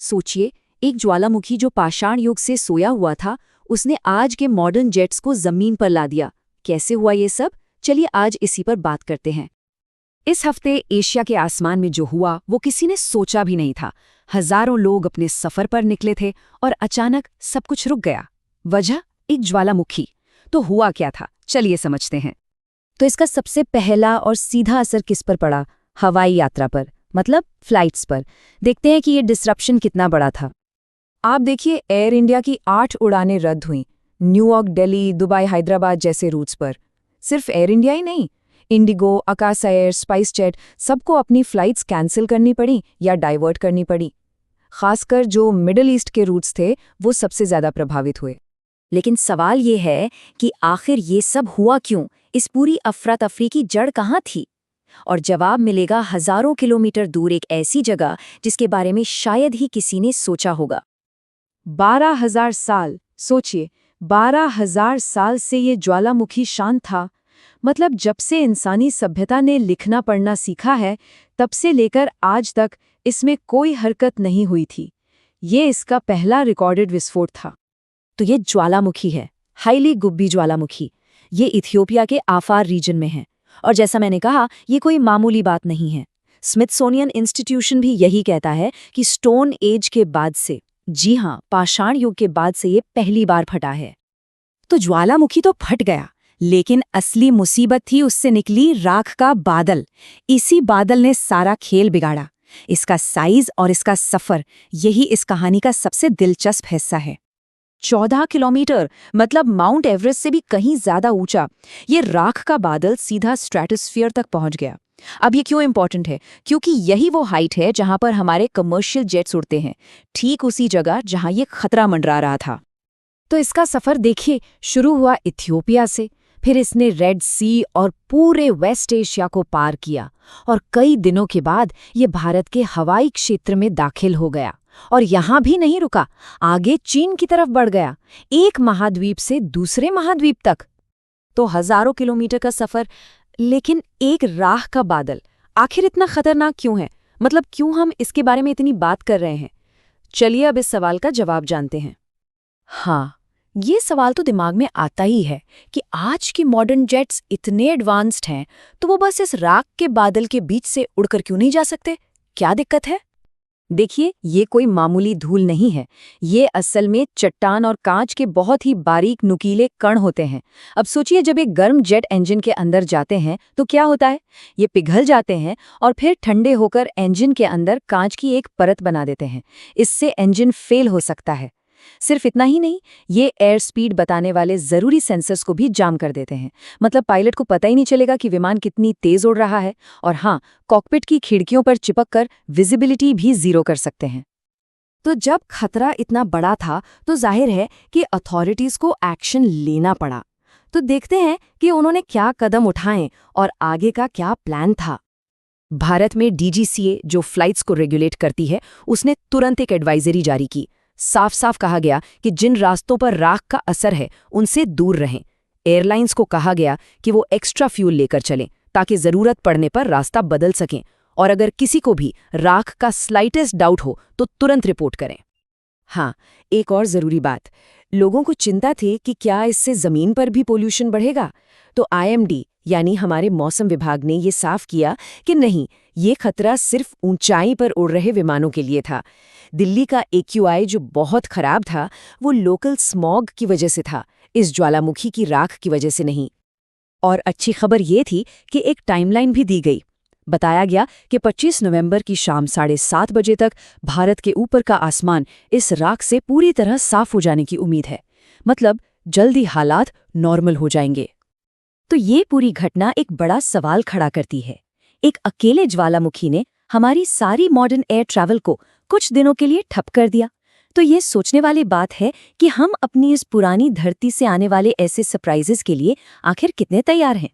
सोचिए, एक ज्वालामुखी जो पाषाण युग से सोया हुआ था, उसने आज के मॉडर्न जेट्स को जमीन पर ला दिया। कैसे हुआ ये सब? चलिए आज इसी पर बात करते हैं। इस हफ्ते एशिया के आसमान में जो हुआ वो किसी ने सोचा भी नहीं था। हजारों लोग अपने सफर पर निकले थे और अचानक सब कुछ रुक गया। वजह? एक ज्वालामुखी। तो हुआ क्या था, चलिए समझते हैं। तो इसका सबसे पहला और सीधा असर किस पर पड़ा? हवाई यात्रा पर, मतलब फ्लाइट्स पर। देखते हैं कि ये डिसरप्शन कितना बड़ा था। आप देखिए, एयर इंडिया की 8 उड़ानें रद्द हुईं, न्यूयॉर्क, दिल्ली, दुबई, हैदराबाद जैसे रूट्स पर। सिर्फ एयर इंडिया ही नहीं, इंडिगो, आकाश एयर, स्पाइस जेट, सबको अपनी फ्लाइट्स कैंसिल करनी पड़ी या डाइवर्ट करनी पड़ी। खासकर जो मिडल ईस्ट के रूट्स थे, वो सबसे ज़्यादा प्रभावित हुए। लेकिन सवाल ये है कि आखिर ये सब हुआ क्यों? इस पूरी अफरा तफरी की जड़ कहाँ थी? और जवाब मिलेगा हजारों किलोमीटर दूर एक ऐसी जगह जिसके बारे में शायद ही किसी ने सोचा होगा। 12,000 साल। सोचिए, 12,000 साल से ये ज्वालामुखी शांत था। मतलब जब से इंसानी सभ्यता ने लिखना पढ़ना सीखा है, तब से लेकर आज तक इसमें कोई हरकत नहीं हुई थी। ये इसका पहला रिकॉर्डेड विस्फोट था। तो ये ज्वालामुखी है, हाईली गुब्बी ज्वालामुखी। ये इथियोपिया के आफार रीजन में है। और जैसा मैंने कहा, ये कोई मामूली बात नहीं है। स्मिथसोनियन इंस्टीट्यूशन भी यही कहता है कि स्टोन एज के बाद से, जी हाँ, पाषाण युग के बाद से ये पहली बार फटा है। तो ज्वालामुखी तो फट गया, लेकिन असली मुसीबत थी उससे निकली राख का बादल। इसी बादल ने सारा खेल बिगाड़ा। इसका साइज और इसका सफर, यही इस कहानी का सबसे दिलचस्प हिस्सा है। 14 किलोमीटर, मतलब माउंट एवरेस्ट से भी कहीं ज्यादा ऊंचा, ये राख का बादल सीधा स्ट्रेटोस्फीयर तक पहुंच गया। अब ये क्यों इंपॉर्टेंट है? क्योंकि यही वो हाइट है जहां पर हमारे कमर्शियल जेट्स उड़ते हैं, ठीक उसी जगह जहां ये खतरा मंडरा रहा था। तो इसका सफर देखिए, शुरू हुआ इथियोपिया से, फिर इसने रेड सी और पूरे वेस्ट एशिया को पार किया, और कई दिनों के बाद ये भारत के हवाई क्षेत्र में दाखिल हो गया। और यहां भी नहीं रुका, आगे चीन की तरफ बढ़ गया, एक महाद्वीप से दूसरे महाद्वीप तक। तो हजारों किलोमीटर का सफर, लेकिन एक राख का बादल। आखिर इतना खतरनाक क्यों है? मतलब क्यों हम इसके बारे में इतनी बात कर रहे हैं? चलिए अब इस सवाल का जवाब जानते हैं। हाँ, ये सवाल तो दिमाग में आता ही है कि आज के मॉडर्न जेट्स इतने एडवांस्ड हैं, तो वो बस इस राख के बादल के बीच से उड़कर क्यों नहीं जा सकते? क्या दिक्कत है? देखिए, ये कोई मामूली धूल नहीं है। ये असल में चट्टान और कांच के बहुत ही बारीक नुकीले कण होते हैं। अब सोचिए, जब एक गर्म जेट इंजन के अंदर जाते हैं तो क्या होता है? ये पिघल जाते हैं और फिर ठंडे होकर इंजन के अंदर कांच की एक परत बना देते हैं। इससे इंजन फेल हो सकता है। सिर्फ इतना ही नहीं, ये एयर स्पीड बताने वाले जरूरी सेंसर्स को भी जाम कर देते हैं। मतलब पायलट को पता ही नहीं चलेगा कि विमान कितनी तेज उड़ रहा है। और हाँ, कॉकपिट की खिड़कियों पर चिपक कर विजिबिलिटी भी जीरो कर सकते हैं। तो जब खतरा इतना बड़ा था, तो जाहिर है कि अथॉरिटीज को एक्शन लेना पड़ा। तो देखते हैं कि उन्होंने क्या कदम उठाए और आगे का क्या प्लान था। भारत में डीजीसीए, जो फ्लाइट्स को रेगुलेट करती है, उसने तुरंत एक एडवाइजरी जारी की। साफ साफ कहा गया कि जिन रास्तों पर राख का असर है, उनसे दूर रहें। एयरलाइंस को कहा गया कि वो एक्स्ट्रा फ्यूल लेकर चलें, ताकि ज़रूरत पड़ने पर रास्ता बदल सकें। और अगर किसी को भी राख का स्लाइटेस्ट डाउट हो तो तुरंत रिपोर्ट करें। हाँ, एक और ज़रूरी बात, लोगों को चिंता थी कि क्या इससे ज़मीन पर भी पोल्यूशन बढ़ेगा। तो आईएमडी यानी हमारे मौसम विभाग ने ये साफ किया कि नहीं, ये खतरा सिर्फ ऊंचाई पर उड़ रहे विमानों के लिए था। दिल्ली का एक्यूआई जो बहुत खराब था, वो लोकल स्मॉग की वजह से था, इस ज्वालामुखी की राख की वजह से नहीं। और अच्छी खबर ये थी कि एक टाइमलाइन भी दी गई। बताया गया कि 25 नवंबर की शाम 7:30 बजे तक भारत के ऊपर का आसमान इस राख से पूरी तरह साफ हो जाने की उम्मीद है। मतलब जल्दी हालात नॉर्मल हो जाएंगे। तो ये पूरी घटना एक बड़ा सवाल खड़ा करती है। एक अकेले ज्वालामुखी ने हमारी सारी मॉडर्न एयर ट्रैवल को कुछ दिनों के लिए ठप कर दिया। तो ये सोचने वाली बात है कि हम अपनी इस पुरानी धरती से आने वाले ऐसे सरप्राइजेस के लिए आखिर कितने तैयार हैं।